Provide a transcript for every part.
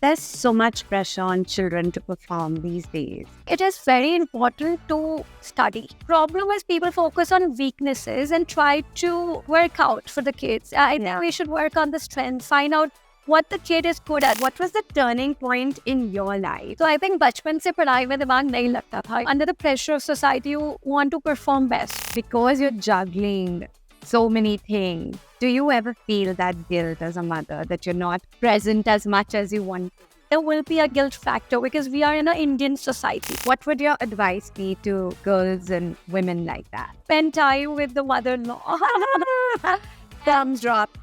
There's so much pressure on children to perform these days. It is very important to study. Problem is people focus on weaknesses and try to work out for the kids. I think we should work on the strengths, find out what the kid is good at. What was the turning point in your life? So I think बचपन से पढ़ाई में दिमाग नहीं लगता था. Under the pressure of society, you want to perform best. Because you're juggling so many things, do you ever feel that guilt as a mother that you're not present as much as you want to? There will be a guilt factor because we are in an Indian society. What would your advice be to girls and women like that? Spend time with the mother-in-law. Thumbs drop.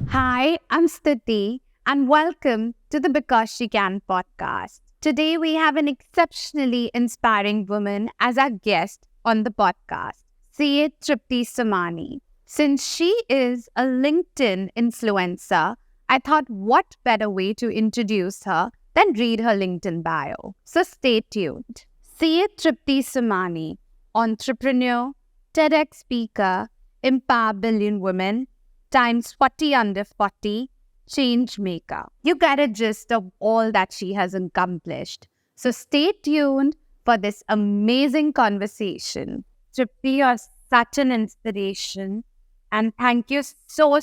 Hi, I'm Stuti and welcome to the Because She Can podcast. Today we have an exceptionally inspiring woman as our guest on the podcast, Tripti Somani. Since she is a LinkedIn influencer, I thought what better way to introduce her than read her LinkedIn bio. So stay tuned. Tripti Somani, entrepreneur, TEDx speaker, empower billion women, times 40 under 40, change maker. You get a gist of all that she has accomplished. So stay tuned for this amazing conversation. Tripti, you're such an inspiration. And thank you so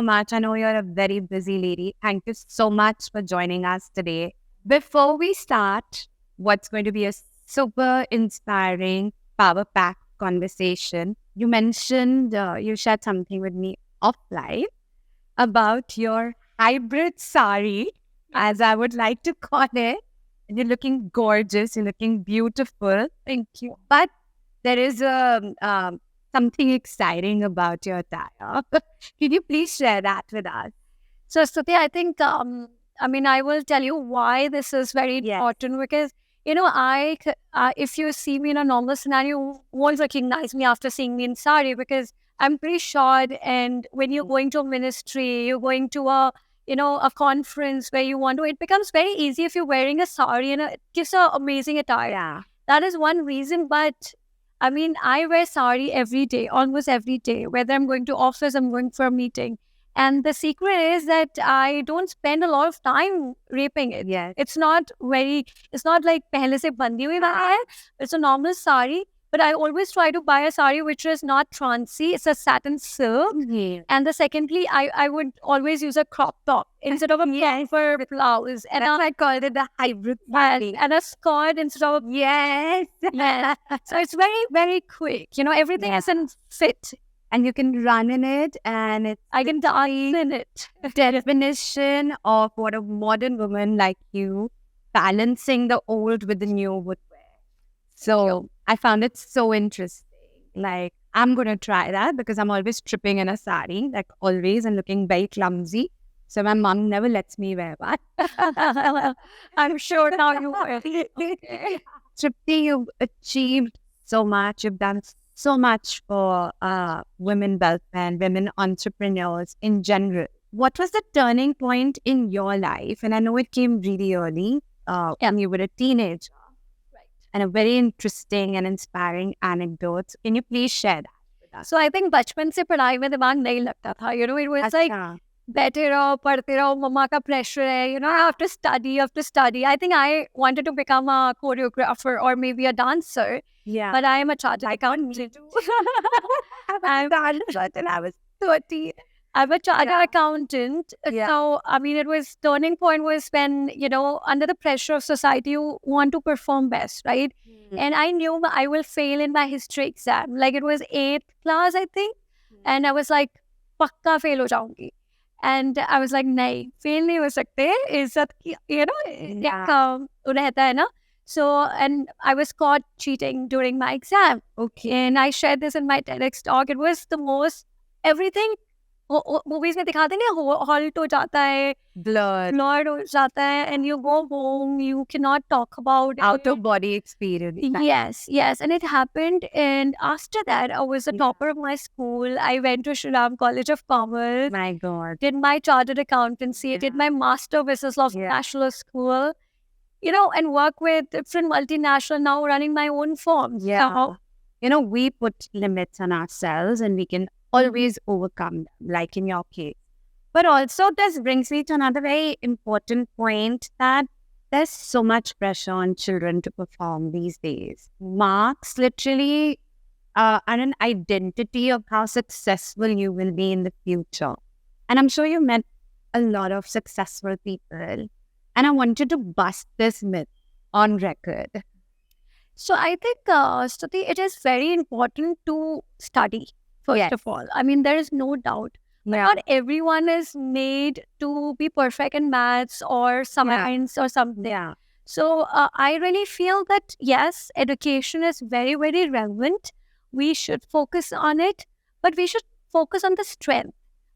much. I know you're a very busy lady. Thank you so much for joining us today. Before we start, what's going to be a super inspiring, power-packed conversation, you mentioned, you shared something with me offline about your hybrid sari, as I would like to call it. You're looking gorgeous. You're looking beautiful. Thank you. But there is something exciting about your attire. Can you please share that with us? So, Stuti, I think, I will tell you why this is very important because, if you see me in a normal scenario, you won't recognize me after seeing me in sari because I'm pretty short, and when you're going to a ministry, you're going to a conference where you want to, it becomes very easy if you're wearing a sari and it gives an amazing attire. Yeah. That is one reason, but I wear sari every day, almost every day, whether I'm going to office, I'm going for a meeting. And the secret is that I don't spend a lot of time raping it. Yes. It's not like pehle se bandi hui hai. It's a normal sari. But I always try to buy a sari which is not trancy. It's a satin silk. Mm-hmm. And secondly, I would always use a crop top instead of a proper blouse. And I called it the hybrid sari. And a skirt instead of a... Yes. So it's very, very quick. Everything is in fit. And you can run in it, and I can dance in it. Definition of what a modern woman like you, balancing the old with the new would wear. So I found it so interesting. Like, I'm going to try that because I'm always tripping in a sari, like always, and looking very clumsy. So my mom never lets me wear one. I'm sure now you will. Okay. Tripti, you've achieved so much. You've done so much for women welfare, women entrepreneurs in general. What was the turning point in your life? And I know it came really early when you were a teenager. And a very interesting and inspiring anecdote. Can you please share that with us? So I think बचपन से पढ़ाई में दिमाग नहीं लगता था. It was like बैठे रहो, पढ़ते रहो, मम्मा का pressure है. I have to study. I think I wanted to become a choreographer or maybe a dancer. Yeah. But I am a chartered accountant. I'm and I was 30. I'm a chartered accountant. Yeah. So, it was turning point was when, under the pressure of society, you want to perform best, right? Mm-hmm. And I knew I will fail in my history exam. Like, it was 8th class, I think. Mm-hmm. And I was like, pakka fail ho jaungi. And I was like, nahi, fail nahi ho sakte. Izzat ki, rehta hai na. So, and I was caught cheating during my exam. Okay. And I shared this in my TEDx talk. It was the most, everything movies में दिखाते हैं ना, halt हो जाता है, blurred हो जाता है, and you go home, you cannot talk about out of body experience. Yes, and it happened. And after that, I was the topper of my school. I went to Shri Ram College of Commerce. My God. Did my chartered accountancy. Did my master of business law from National School. And work with different multinational, now running my own firm. Yeah. We put limits on ourselves and we can always overcome them, like in your case. But also, this brings me to another very important point, that there's so much pressure on children to perform these days. Marks literally are an identity of how successful you will be in the future. And I'm sure you met a lot of successful people. And I wanted to bust this myth on record. So I think, Stuti, it is very important to study, first of all. I mean, there is no doubt. But not everyone is made to be perfect in maths or science or something. Yeah. So I really feel that, yes, education is very, very relevant. We should focus on it, but we should focus on the strength.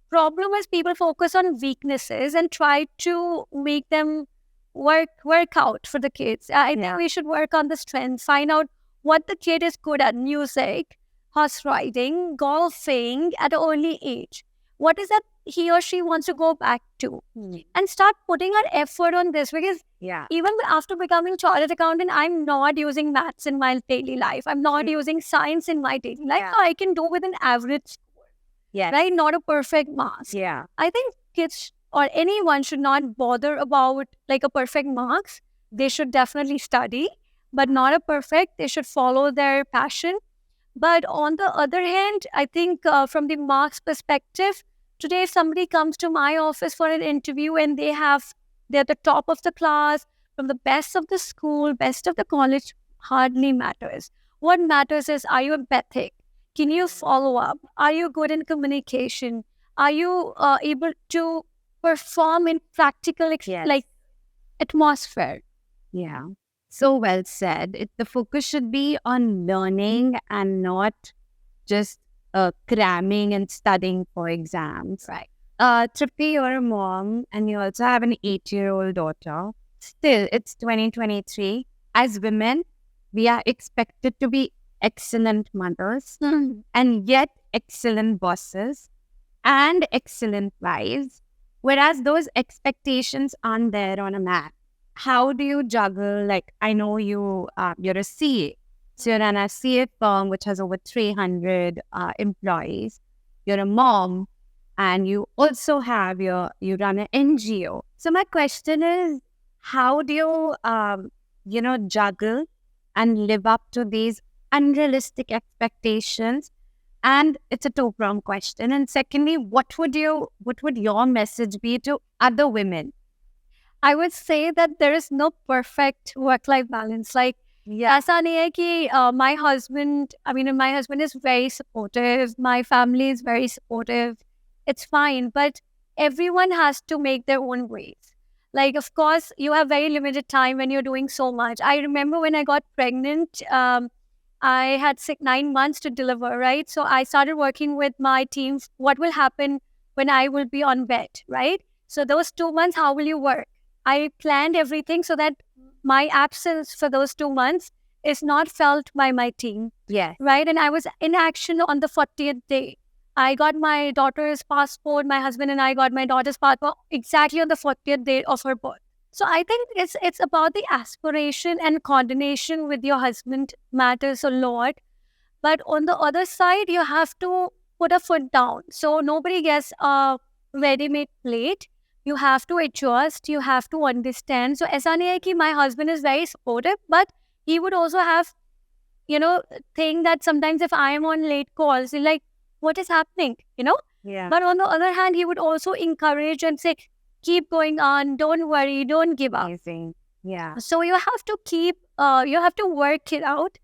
Problem is people focus on weaknesses and try to make them work out for the kids. I think we should work on the strengths, find out what the kid is good at: music, horse riding, golfing at an early age. What is that he or she wants to go back to? And start putting our effort on this, because even after becoming chartered accountant, I'm not using maths in my daily life. I'm not using science in my daily life. So I can do with an average score. Right? Not a perfect marks. I think kids or anyone should not bother about like a perfect marks. They should definitely study, but not a perfect. They should follow their passion. But on the other hand, I think from the marks perspective, today if somebody comes to my office for an interview and they're the top of the class, from the best of the school, best of the college, hardly matters. What matters is, are you empathic? Can you follow up? Are you good in communication? Are you able to perform in practical like atmosphere? Yeah. So well said. The focus should be on learning and not just cramming and studying for exams. Right. Tripti, you're a mom and you also have an 8-year-old daughter. Still, it's 2023. As women, we are expected to be excellent mothers and yet excellent bosses and excellent wives, whereas those expectations aren't there on a map. How do you juggle? Like, I know you're a CA. So you're in a CA firm which has over 300 employees. You're a mom and you also have you run an NGO. So my question is, how do you, juggle and live up to these unrealistic expectations? And it's a two-pronged question. And secondly, what would your message be to other women? I would say that there is no perfect work-life balance. Like, ऐसा नहीं है कि my husband is very supportive. My family is very supportive. It's fine, but everyone has to make their own ways. Like, of course, you have very limited time when you're doing so much. I remember when I got pregnant, I had 9 months to deliver, right? So I started working with my team. What will happen when I will be on bed, right? So those 2 months, how will you work? I planned everything so that my absence for those 2 months is not felt by my team. Right? And I was in action on the 40th day. I got my daughter's passport. My husband and I got my daughter's passport exactly on the 40th day of her birth. So I think it's about the aspiration and coordination with your husband matters a lot. But on the other side, you have to put a foot down. So nobody gets a ready-made plate. You have to adjust. You have to understand. So ऐसा नहीं है कि my husband is very supportive, but he would also have, think that sometimes if I am on late calls, he's like, what is happening? But on the other hand, he would also encourage and say, keep going on, don't worry, don't give up. Amazing. Yeah. So you have to you have to work it out.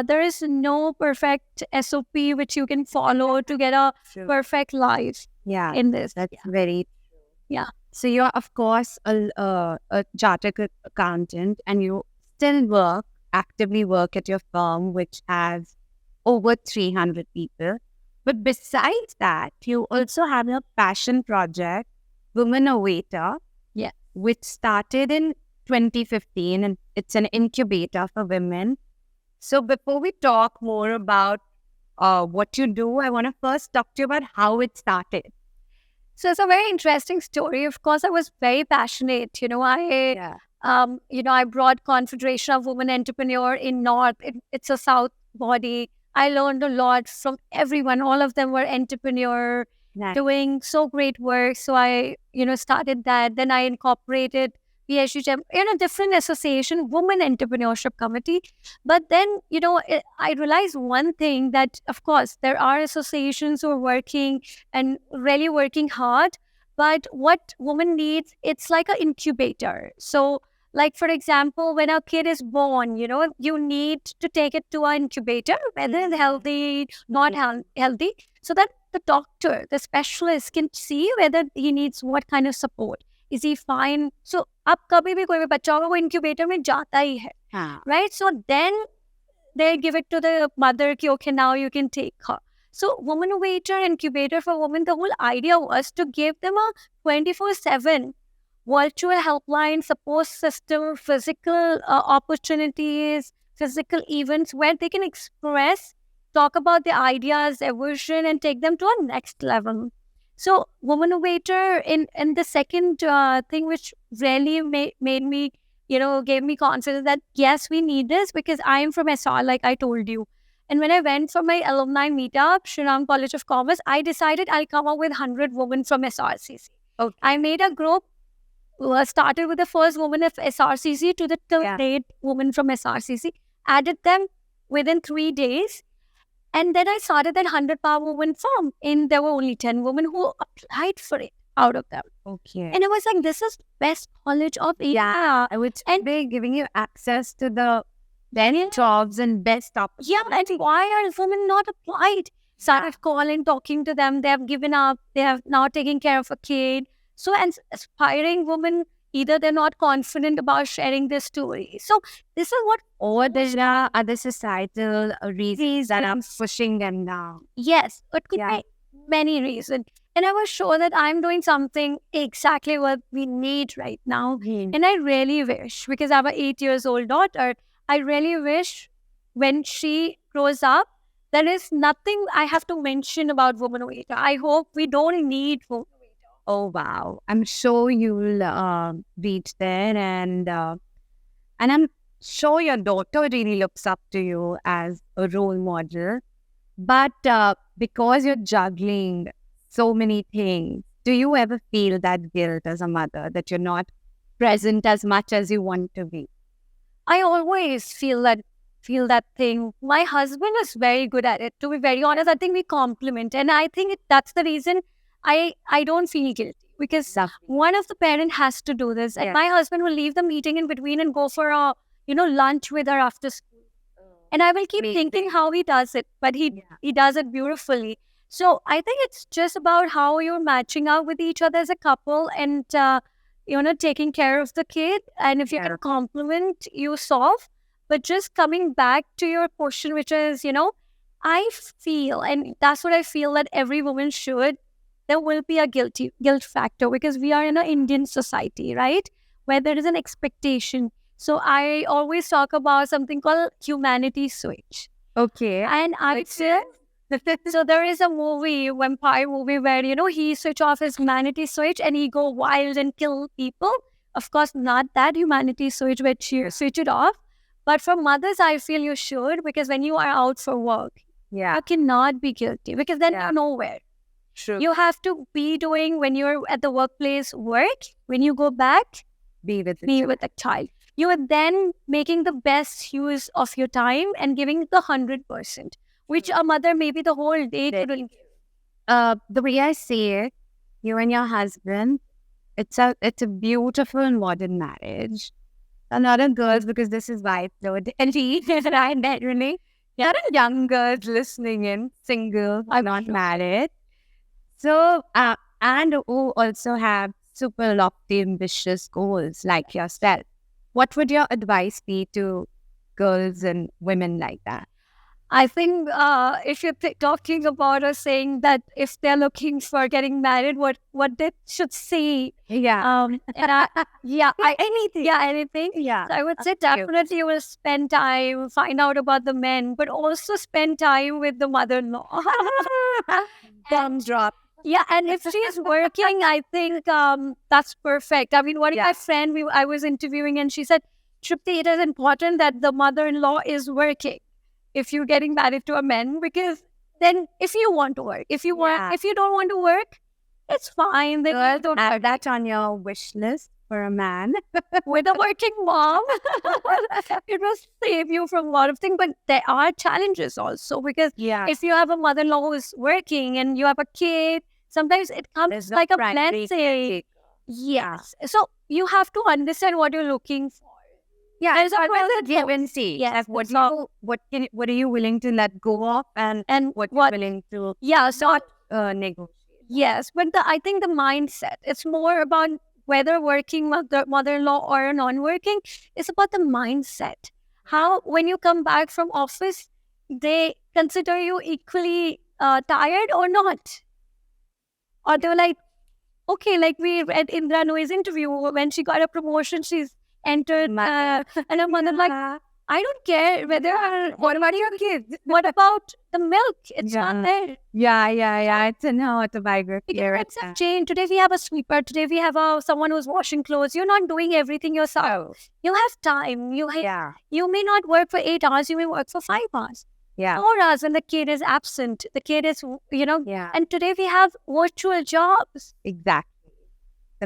There is no perfect SOP which you can follow to get a perfect life in this. That's very true. Yeah. So you're, of course, a chartered accountant and you still actively work at your firm, which has over 300 people. But besides that, you also have your passion project, Womennovator, which started in 2015, and it's an incubator for women. So before we talk more about what you do, I want to first talk to you about how it started. So it's a very interesting story. Of course, I was very passionate. I brought Confederation of Women Entrepreneur in North. It's a South body. I learned a lot from everyone. All of them were entrepreneur, doing so great work. So I, started that. Then I incorporated PhD in a different association, Women Entrepreneurship Committee. But then, I realized one thing that, of course, there are associations who are working and really working hard. But what women needs, it's like an incubator. So, like, for example, when a kid is born, you need to take it to an incubator, whether it's healthy, not healthy, so that the doctor, the specialist can see whether he needs what kind of support. Is he fine? So, अब कभी भी कोई भी बच्चा होगा वो incubator में जाता ही है, right? So then they give it to the mother कि okay, now you can take her. So Womennovator incubator for women, the whole idea was to give them a 24/7 virtual helpline, support system, physical opportunities, physical events where they can express, talk about their ideas, their vision, and take them to a next level. So Womennovator in the second thing which really made me, gave me confidence that yes, we need this, because I am from SR, like I told you. And when I went for my alumni meetup, Shriram College of Commerce, I decided I'll come up with 100 women from SRCC. Okay. I made a group, started with the first woman of SRCC to the third woman from SRCC, added them within 3 days. And then I started that 100-power woman farm, and there were only 10 women who applied for it out of them. Okay. And I was like, this is best college of India. Yeah, I would be giving you access to the best jobs and best opportunities. Yeah, and why are women not applied? Started calling, talking to them. They have given up. They have now taken care of a kid. So, and aspiring women, either they're not confident about sharing their story. So this is what... Or there are other societal reasons that are pushing them down. Yes, it could be many reasons. And I was sure that I'm doing something exactly what we need right now. And I really wish, because I have an 8-year-old daughter, I really wish when she grows up, there is nothing I have to mention about Womennovator. I hope we don't need Womennovator. Oh, wow. I'm sure you'll reach there, and I'm sure your daughter really looks up to you as a role model. But because you're juggling so many things, do you ever feel that guilt as a mother that you're not present as much as you want to be? I always feel that thing. My husband is very good at it. To be very honest, I think we complement, and I think that's the reason I don't feel guilty, because one of the parents has to do this. And my husband will leave the meeting in between and go for a lunch with her after school. And I will keep thinking how he does it, but he does it beautifully. So I think it's just about how you're matching up with each other as a couple, and taking care of the kid. And if you can compliment, you solve. But just coming back to your question, which is, I feel, and that's what I feel, that every woman should, there will be a guilt factor, because we are in an Indian society, right, where there is an expectation. So I always talk about something called humanity switch. Okay. And I say, so there is a vampire movie, where, he switch off his humanity switch and he go wild and kill people. Of course, not that humanity switch, which you switch it off. But for mothers, I feel you should, because when you are out for work, you cannot be guilty, because then you're nowhere. True. You have to be doing, when you're at the workplace, work. When you go back, be with the child. You are then making the best use of your time and giving the 100%, which a mother maybe the whole day couldn't give. The way I see it, you and your husband, it's a beautiful modern marriage. A lot of girls, because this is why and I met really. There are young girls listening in, single, are not married. So, and who also have super lofty, ambitious goals like yourself. What would your advice be to girls and women like that? I think if you're talking about or saying that if they're looking for getting married, what they should say. Yeah. And Anything. anything. Yeah. So I would say definitely you will spend time, find out about the men, but also spend time with the mother-in-law. Bomb drop. Yeah, and if she is working, I think that's perfect. I mean, one of my friend I was interviewing, and she said, Tripti, it is important that the mother-in-law is working if you're getting married to a man, because then if you want to work, if you don't want to work, it's fine. Then don't add that on your wish list for a man. With a working mom, it will save you from a lot of things. But there are challenges also, because if you have a mother-in-law who is working and you have a kid, sometimes it comes like a blessing. Yes. So you have to understand what you're looking for. Yeah, there's always a give and see. Yes. What are you willing to let go of, and what you're willing to negotiate. Yes, but I think the mindset, it's more about whether working mother-in-law or non-working. It's about the mindset. How when you come back from office, they consider you equally tired or not, or they're like, okay, like we read Indra Nooyi's interview when she got a promotion, she's entered, and her mother like, I don't care whether. What about your kids? What about the milk? It's not there. Yeah. It's in her autobiography. Things have changed. Today we have a sweeper. Today we have someone who's washing clothes. You're not doing everything yourself. You have time. You may not work for 8 hours. You may work for 5 hours. 4 hours when the kid is absent. The kid is, and today we have virtual jobs. Exactly.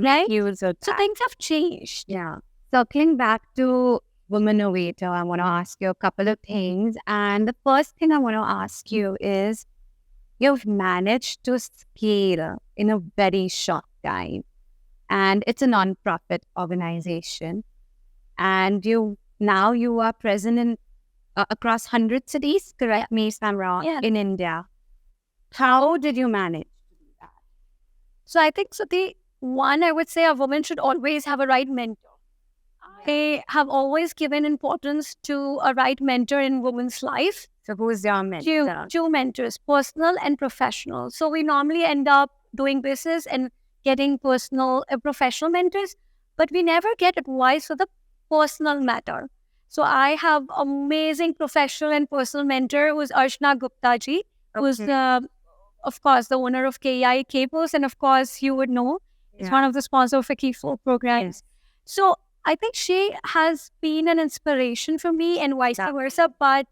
Right? So things have changed. Yeah. Circling back to Womennovator, I want to ask you a couple of things. And the first thing I want to ask you is, you've managed to scale in a very short time. And it's a non-profit organization. And you are present in across 100 cities, correct me if I'm wrong, in India. How did you manage to do that? So I think, the one, I would say a woman should always have a right mentor. I have always given importance to a right mentor in women's life. So who is your mentor? Two mentors, personal and professional. So we normally end up doing business and getting personal and professional mentors, but we never get advice for the personal matter. So I have amazing professional and personal mentor who's Archana Gupta ji, who's of course the owner of KEI Cables, and of course you would know, it's one of the sponsors of FICCI programs. So I think she has been an inspiration for me, and vice versa. But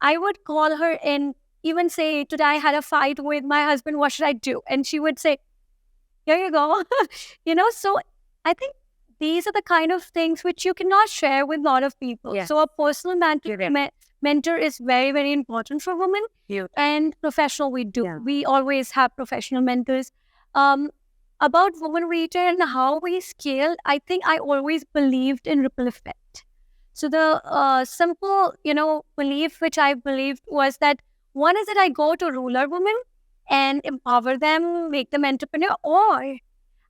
I would call her and even say, today I had a fight with my husband, what should I do? And she would say, here you go. So I think these are the kind of things which you cannot share with a lot of people. So a personal mentor is very, very important for women. And professional, we do. We always have professional mentors. About Womennoavtor and how we scale, I think I always believed in ripple effect. So the simple, belief which I believed was that one is that I go to rural women and empower them, make them entrepreneur, or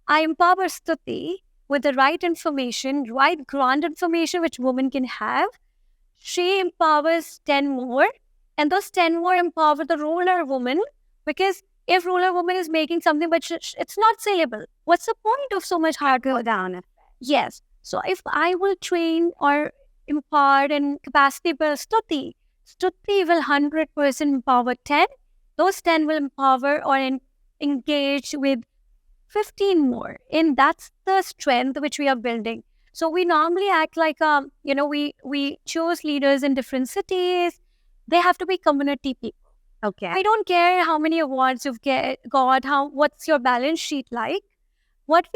I empower Stuti with the right information, right ground information which women can have. She empowers 10 more, and those 10 more empower the rural woman, because if rural woman is making something but it's not saleable, what's the point of so much hard work? Yes. So if I will train or impart and capacity build Stuti will 100% empower 10. Those 10 will empower or engage with 15 more. And that's the strength which we are building. So we normally act like, we choose leaders in different cities. They have to be community people. Okay. I don't care how many awards you've got, what's your balance sheet like. What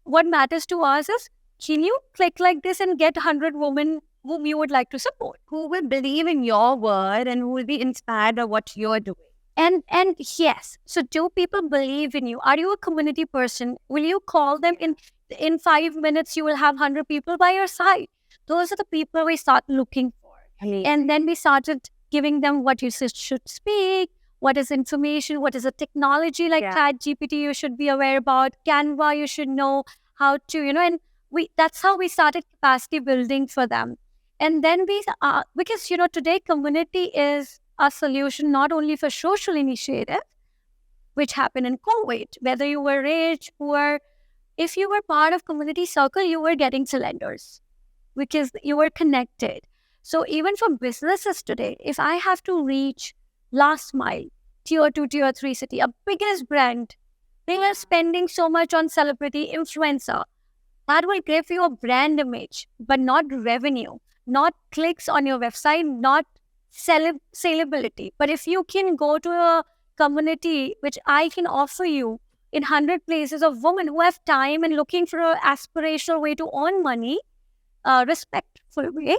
matters to us is, can you click like this and get 100 women whom you would like to support? Who will believe in your word and who will be inspired by what you're doing. And yes, so do people believe in you? Are you a community person? Will you call them in 5 minutes, you will have 100 people by your side? Those are the people we start looking for. And then we started giving them what you should speak, what is information, what is a technology like ChatGPT you should be aware about, Canva you should know how to, and that's how we started capacity building for them. And then because, today community is a solution not only for social initiatives, which happened in COVID, whether you were rich, poor, if you were part of community circle, you were getting cylinders because you were connected. So even for businesses today, if I have to reach last mile, tier 2, tier 3 city, a biggest brand, they were spending so much on celebrity influencer. That will give you a brand image, but not revenue, not clicks on your website, not sellability. But if you can go to a community, which I can offer you in 100 places of women who have time and looking for an aspirational way to earn money, respectful way,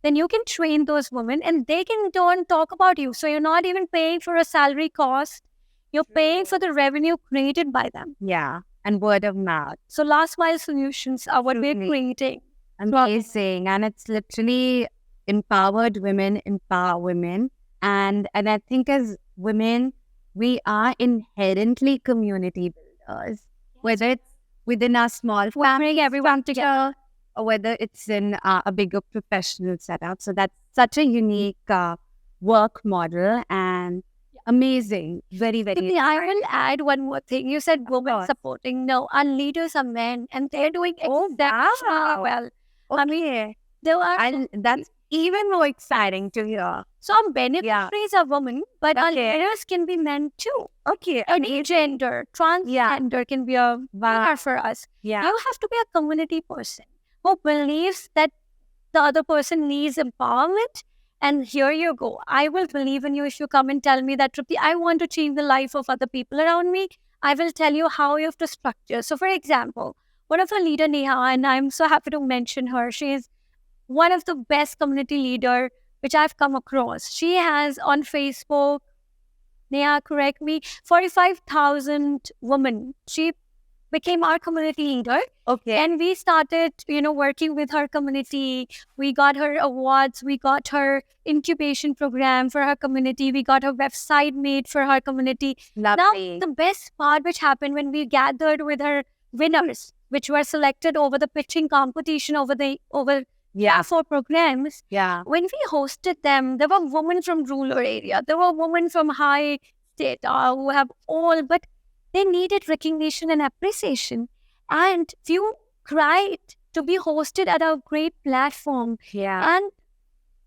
then you can train those women and they can in turn talk about you. So you're not even paying for a salary cost. You're paying for the revenue created by them. Yeah. And word of mouth. So last mile solutions are what we're creating. Amazing. And it's literally empowered women, empower women. And I think as women, we are inherently community builders, whether it's within our small family, everyone together, or whether it's in a bigger professional setup. So that's such a unique work model and amazing. Very, very. I will add one more thing. You said women supporting. No, our leaders are men and they're doing exceptionally well. Okay. I mean, that's even more exciting to hear. So our beneficiaries are women, but our leaders can be men too. Okay. Any gender, transgender can be a winner for us. Yeah. You have to be a community person who believes that the other person needs empowerment. And here you go. I will believe in you if you come and tell me that, Tripti, I want to change the life of other people around me. I will tell you how you have to structure. So, for example, one of our leader, Neha, and I'm so happy to mention her. She is one of the best community leader which I've come across. She has on Facebook, Neha, correct me, 45,000 women. She became our community leader. Okay. And we started, working with her community. We got her awards. We got her incubation program for her community. We got her website made for her community. Lovely. Now, the best part which happened when we gathered with her winners, which were selected over the pitching competition over 4 programs. Yeah. When we hosted them, there were women from rural area. There were women from high state who have all, but they needed recognition and appreciation. And few cried to be hosted at a great platform. Yeah. And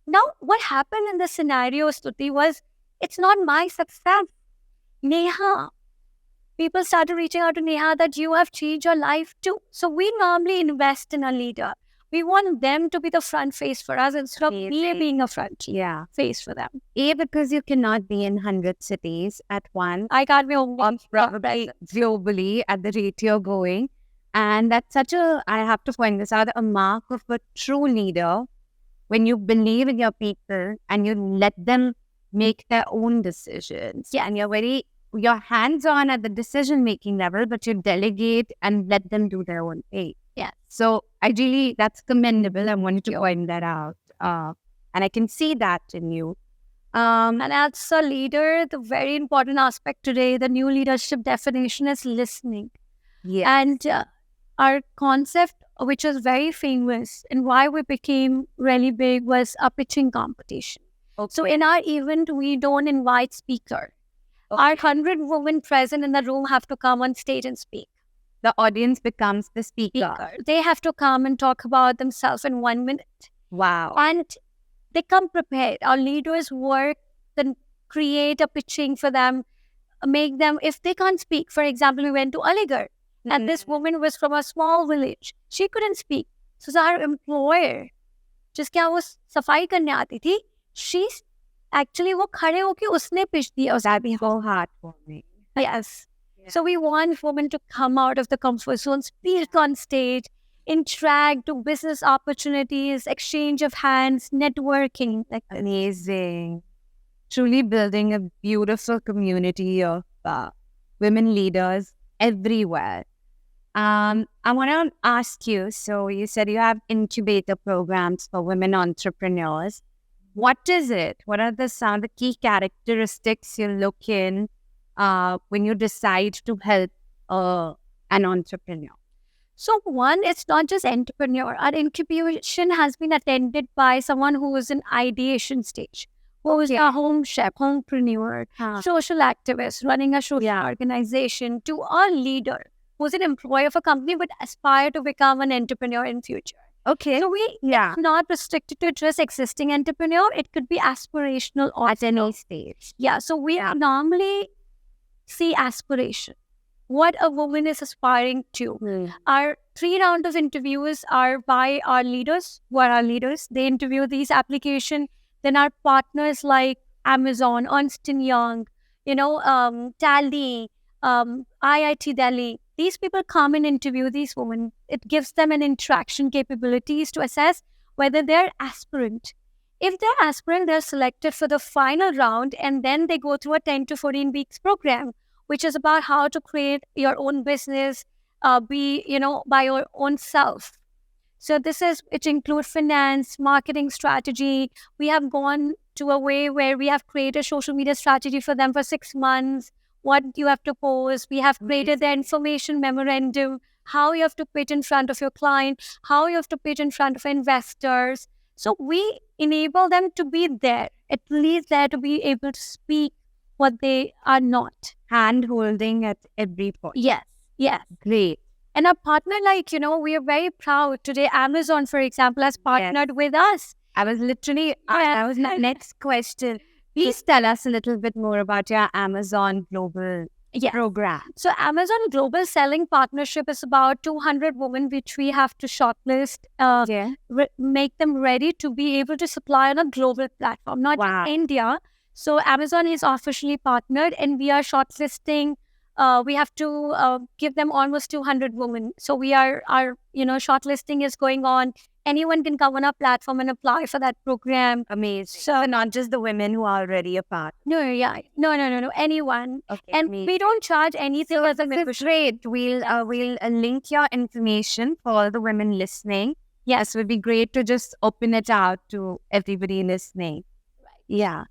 now what happened in the scenario, Stuti, was it's not my success. Neha, people started reaching out to Neha that you have changed your life too. So we normally invest in a leader. We want them to be the front face for us instead of me being a front face for them. Because you cannot be in 100 cities at once. I can't be only probably globally at the rate you're going. And that's I have to point this out, a mark of a true leader when you believe in your people and you let them make their own decisions. Yeah. And you're hands-on at the decision-making level, but you delegate and let them do their own thing. Yeah. So ideally, that's commendable. I wanted to point that out. And I can see that in you. And as a leader, the very important aspect today, the new leadership definition is listening. Yes. And our concept, which is very famous and why we became really big, was a pitching competition. Okay. So in our event, we don't invite speaker. Okay. Our 100 women present in the room have to come on stage and speak. The audience becomes the speaker. They have to come and talk about themselves in 1 minute. Wow. And they come prepared. Our leaders work, then create a pitching for them, make them, if they can't speak, for example, we went to Aligarh, and this woman was from a small village. She couldn't speak. So our employer, जिसके यहाँ वो सफाई करने आती थी, she actually वो खड़े होके उसने pitch दिया. That'd be so hard for me. Yes. So we want women to come out of the comfort zone, speak on stage, interact, do business opportunities, exchange of hands, networking. Amazing. Truly building a beautiful community of women leaders everywhere. I want to ask you, so you said you have incubator programs for women entrepreneurs. What is it? What are some of the key characteristics you look in when you decide to help an entrepreneur? So one, it's not just entrepreneur. Our incubation has been attended by someone who is in ideation stage, who's a home chef, homepreneur, social activist, running a social organization, to a leader who's an employee of a company but aspire to become an entrepreneur in future. Okay. So it's not restricted to just existing entrepreneur. It could be aspirational also. At any stage. Yeah. So we normally see aspiration, what a woman is aspiring to. Our 3 rounds of interviews are by our leaders, who are our leaders. They interview these applications. Then our partners like Amazon, Ernst & Young, Tally, IIT Delhi. These people come and interview these women. It gives them an interaction capabilities to assess whether they're aspirant. If they're aspirant, they're selected for the final round, and then they go through a 10 to 14 weeks program, which is about how to create your own business, by your own self. So it includes finance, marketing strategy. We have gone to a way where we have created social media strategy for them for 6 months, what you have to post. We have created the information memorandum, how you have to pitch in front of your client, how you have to pitch in front of investors. So we enable them to be there, at least there to be able to speak what they are not. Hand-holding at every point. Yes. Great. And our partner, we are very proud today. Amazon, for example, has partnered with us. That was my next question. Please tell us a little bit more about your Amazon Global program. So Amazon Global Selling Partnership is about 200 women, which we have to shortlist, make them ready to be able to supply on a global platform, not just India. So Amazon is officially partnered, and we are shortlisting. We have to give them almost 200 women. So our shortlisting is going on. Anyone can come on our platform and apply for that program. Amazing. So not just the women who are already a part. No, anyone. Okay, and amazing. We don't charge anything as a membership. Great. We'll link your information for all the women listening. Yes, it would be great to just open it out to everybody listening. Right. Yeah.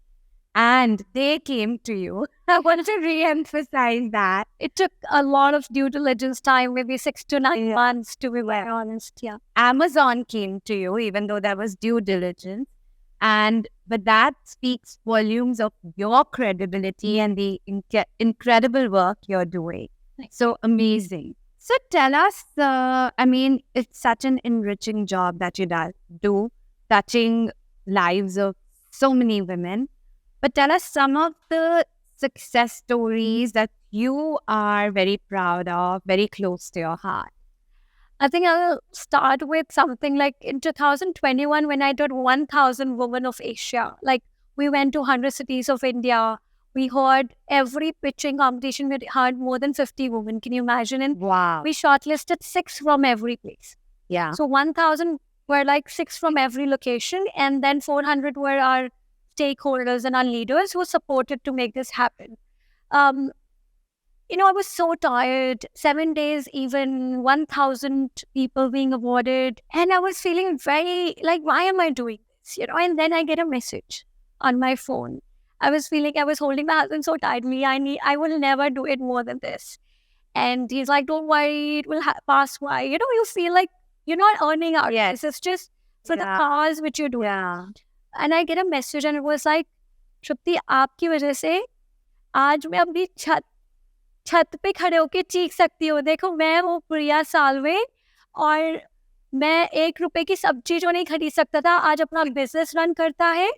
And they came to you. I want to re-emphasize that. It took a lot of due diligence time, maybe 6 to 9 months, to be very honest. Yeah. Amazon came to you, even though there was due diligence. But that speaks volumes of your credibility and the incredible work you're doing. So amazing. So tell us, it's such an enriching job that you do, touching lives of so many women. But tell us some of the success stories that you are very proud of, very close to your heart. I think I'll start with something like in 2021, when I did 1,000 Women of Asia. Like, we went to 100 cities of India. We heard every pitching competition. We heard more than 50 women. Can you imagine? And we shortlisted 6 from every place. Yeah. So 1,000 were like 6 from every location. And then 400 were our stakeholders and our leaders who supported to make this happen. I was so tired, 7 days, even 1,000 people being awarded. And I was feeling very like, why am I doing this? And then I get a message on my phone. I was holding my husband so tightly. I will never do it more than this. And he's like, don't worry, it will pass by. You feel like you're not earning out. Yes. This is just for the cause which you're doing. Yeah. And I get a message and it was like, Tripti, आपकी वजह से आज मैं अपनी छत पे खड़े होके चीख सकती हूँ. देखो, मैं हूँ प्रिया साल्वे और मैं 1 रुपए की सब्जी जो नहीं खरीद सकता था, आज अपना बिजनेस रन करता है.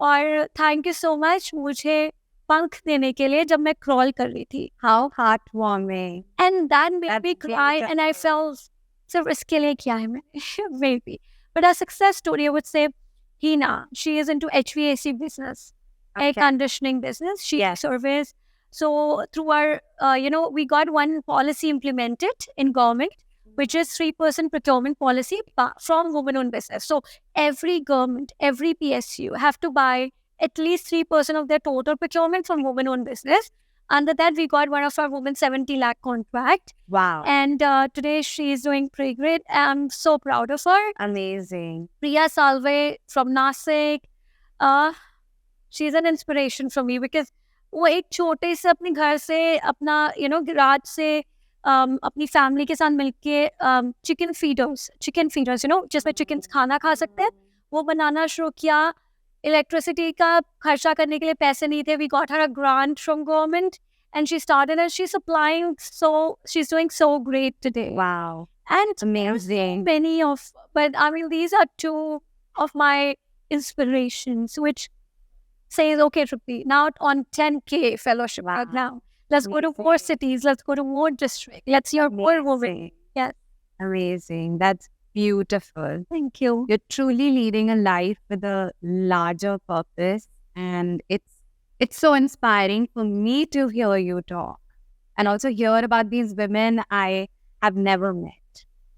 और थैंक यू सो मच मुझे पंख देने के लिए जब मैं क्रॉल कर रही थी. How heartwarming. And that made me cry and I felt, सिर्फ इसके लिए किया है मैंने. Maybe. But a success story, I would say, Hina, she is into HVAC business, air conditioning business. She service. So through our, we got one policy implemented in government, which is 3% procurement policy from women-owned business. So every government, every PSU have to buy at least 3% of their total procurement from women-owned business. Under that, we got one of our women 70 lakh contract. Wow. And today she is doing pretty great. I'm so proud of her. Amazing. Priya Salve from Nasik. She's an inspiration for me because वो एक छोटे से अपने घर से अपना garage से अपनी फैमिली के साथ मिलके चिकन फीडर्स जिसमें चिकन खाना खा सकते हैं, वो बनाना शुरू किया. electricity का खर्चा करने के लिए पैसे नहीं थे. We got her a grant from government and she started and she's applying. So she's doing so great today. Wow. And Amazing. but I mean, these are two of my inspirations, which says, okay, Tripti, now on 10K fellowship now. Let's go to more cities. Let's go to more districts. Let's hear more women. Yes. Amazing. That's beautiful. Thank you. You're truly leading a life with a larger purpose. And it's so inspiring for me to hear you talk and also hear about these women I have never met.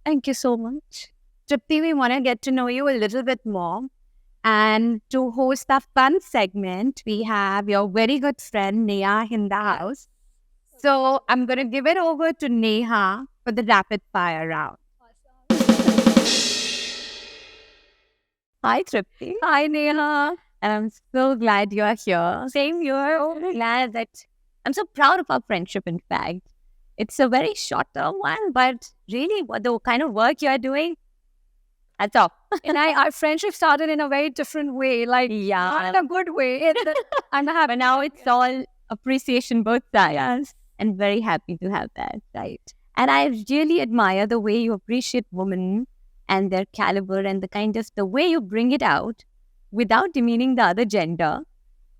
Thank you so much. Tripti, we want to get to know you a little bit more. And to host a fun segment, we have your very good friend Neha in the house. So I'm going to give it over to Neha for the rapid fire round. Hi, Tripti. Hi, Neha. And I'm so glad you're here. Same here. So glad that I'm so proud of our friendship, in fact. It's a very short-term one, but really, what the kind of work you're doing, that's all. And our friendship started in a very different way, like not in a good way. I'm happy. But now it's all appreciation both sides, and very happy to have that, right? And I really admire the way you appreciate women and their caliber and the way you bring it out without demeaning the other gender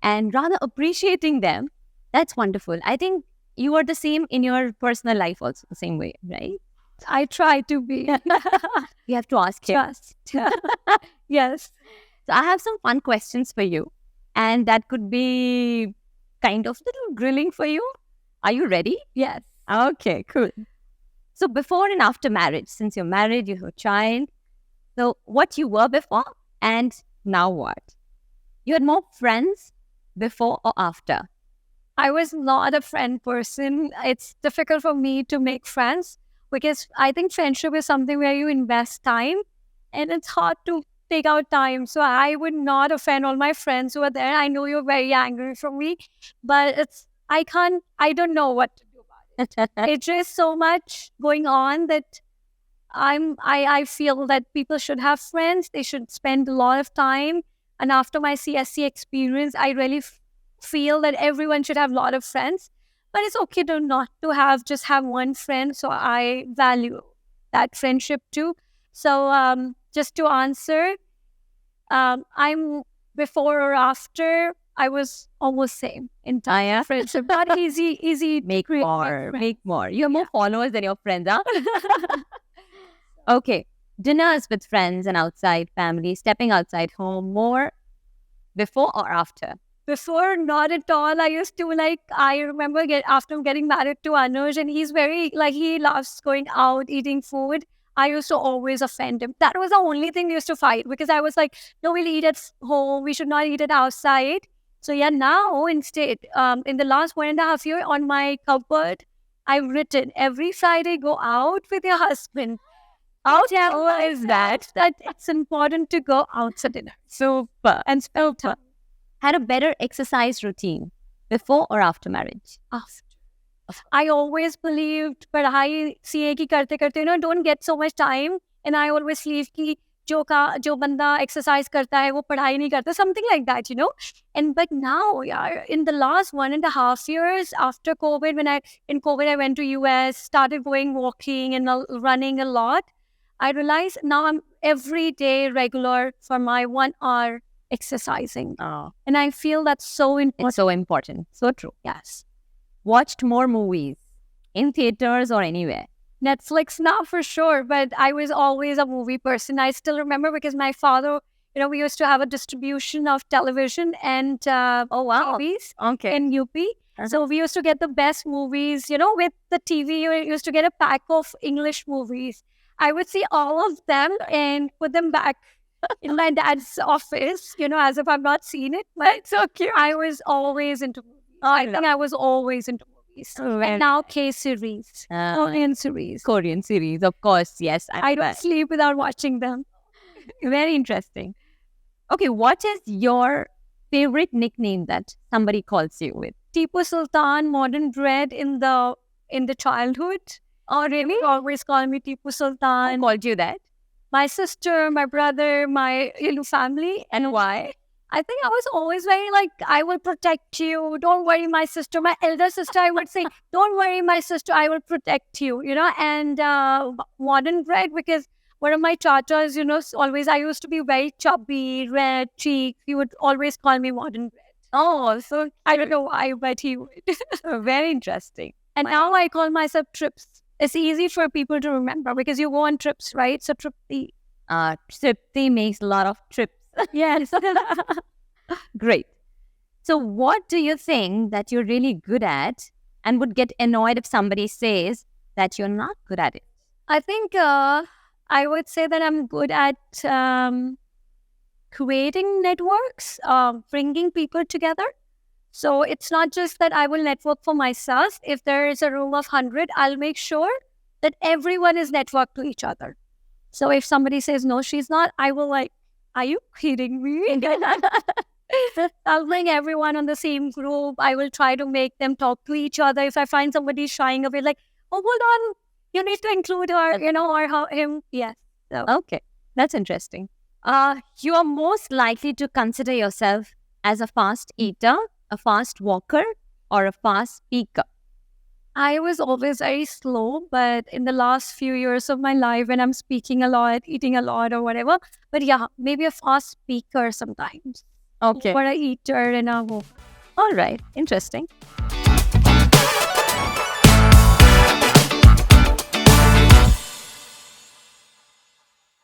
and rather appreciating them. That's wonderful. I think you are the same in your personal life also, the same way, right? I try to be. You have to ask him. Trust. Yes. So I have some fun questions for you. And that could be kind of little grilling for you. Are you ready? Yes. Okay, cool. So before and after marriage, since you're married, you have a child. So what you were before and now what? You had more friends before or after? I was not a friend person. It's difficult for me to make friends because I think friendship is something where you invest time and it's hard to take out time. So I would not offend all my friends who are there. I know you're very angry from me, but I don't know what to do about it. It's just so much going on that I feel that people should have friends. They should spend a lot of time. And after my CSC experience, I really feel that everyone should have a lot of friends, but it's okay to not to just have one friend. So I value that friendship too. So just to answer, I'm before or after, I was almost same in friendship. Not easy. Make more. You have more followers than your friends, huh? Okay. Dinners with friends and outside family, stepping outside home, more before or after? Before, not at all. I used to I remember after getting married to Anuj, and he's very, he loves going out, eating food. I used to always offend him. That was the only thing we used to fight because I was like, no, we'll eat at home. We should not eat it outside. So yeah, now instead, in the last 1.5 years on my cupboard, I've written, every Friday, go out with your husband. How terrible is that it's important to go out for dinner. Super. And spend time. Had a better exercise routine before or after marriage? After. I always believed, but I CA ki karte, don't get so much time. And I always believe ki jo banda exercise karta hai, wo padhai nahi karta, something like that, But now, in the last 1.5 years after COVID, in COVID I went to US, started going walking and running a lot. I realized now I'm every day regular for my 1 hour exercising. Oh. And I feel that's so important. It's so important. So true. Yes. Watched more movies in theaters or anywhere? Netflix now for sure, but I was always a movie person. I still remember because my father, we used to have a distribution of television and movies in UP. Uh-huh. So we used to get the best movies, with the TV, you used to get a pack of English movies. I would see all of them and put them back in my dad's office, as if I've not seen it. But it's so cute. I was always into movies. I think I was always into movies. And now K-series, Korean series, of course, yes. I don't sleep without watching them. Very interesting. Okay, what is your favorite nickname that somebody calls you with? Tipu Sultan, modern bred in the childhood. Oh, really? They always call me Tipu Sultan. Who called you that? My sister, my brother, my family. And why? I think I was always very like, I will protect you. Don't worry, my sister. My elder sister, I would say, don't worry, my sister. I will protect you, and modern bread, because one of my chatas, always, I used to be very chubby, red cheeks. He would always call me modern bread. Oh, so I don't know why, but he would. very interesting. And now I call myself Trips. It's easy for people to remember because you go on trips, right? So Tripti. Tripti makes a lot of trips. Yes. Great. So what do you think that you're really good at and would get annoyed if somebody says that you're not good at it? I think I would say that I'm good at creating networks, bringing people together. So it's not just that I will network for myself. If there is a room of 100, I'll make sure that everyone is networked to each other. So if somebody says, no, she's not, I will like, are you kidding me? I'll bring everyone on the same group. I will try to make them talk to each other. If I find somebody shying away, like, oh, hold on, you need to include her, or him. Yes. So. Okay, that's interesting. You are most likely to consider yourself as a fast eater, a fast walker, or a fast speaker. I was always very slow, but in the last few years of my life, when I'm speaking a lot, eating a lot, or whatever, but yeah, maybe a fast speaker sometimes. Okay. Or a eater and a walker. All right, interesting.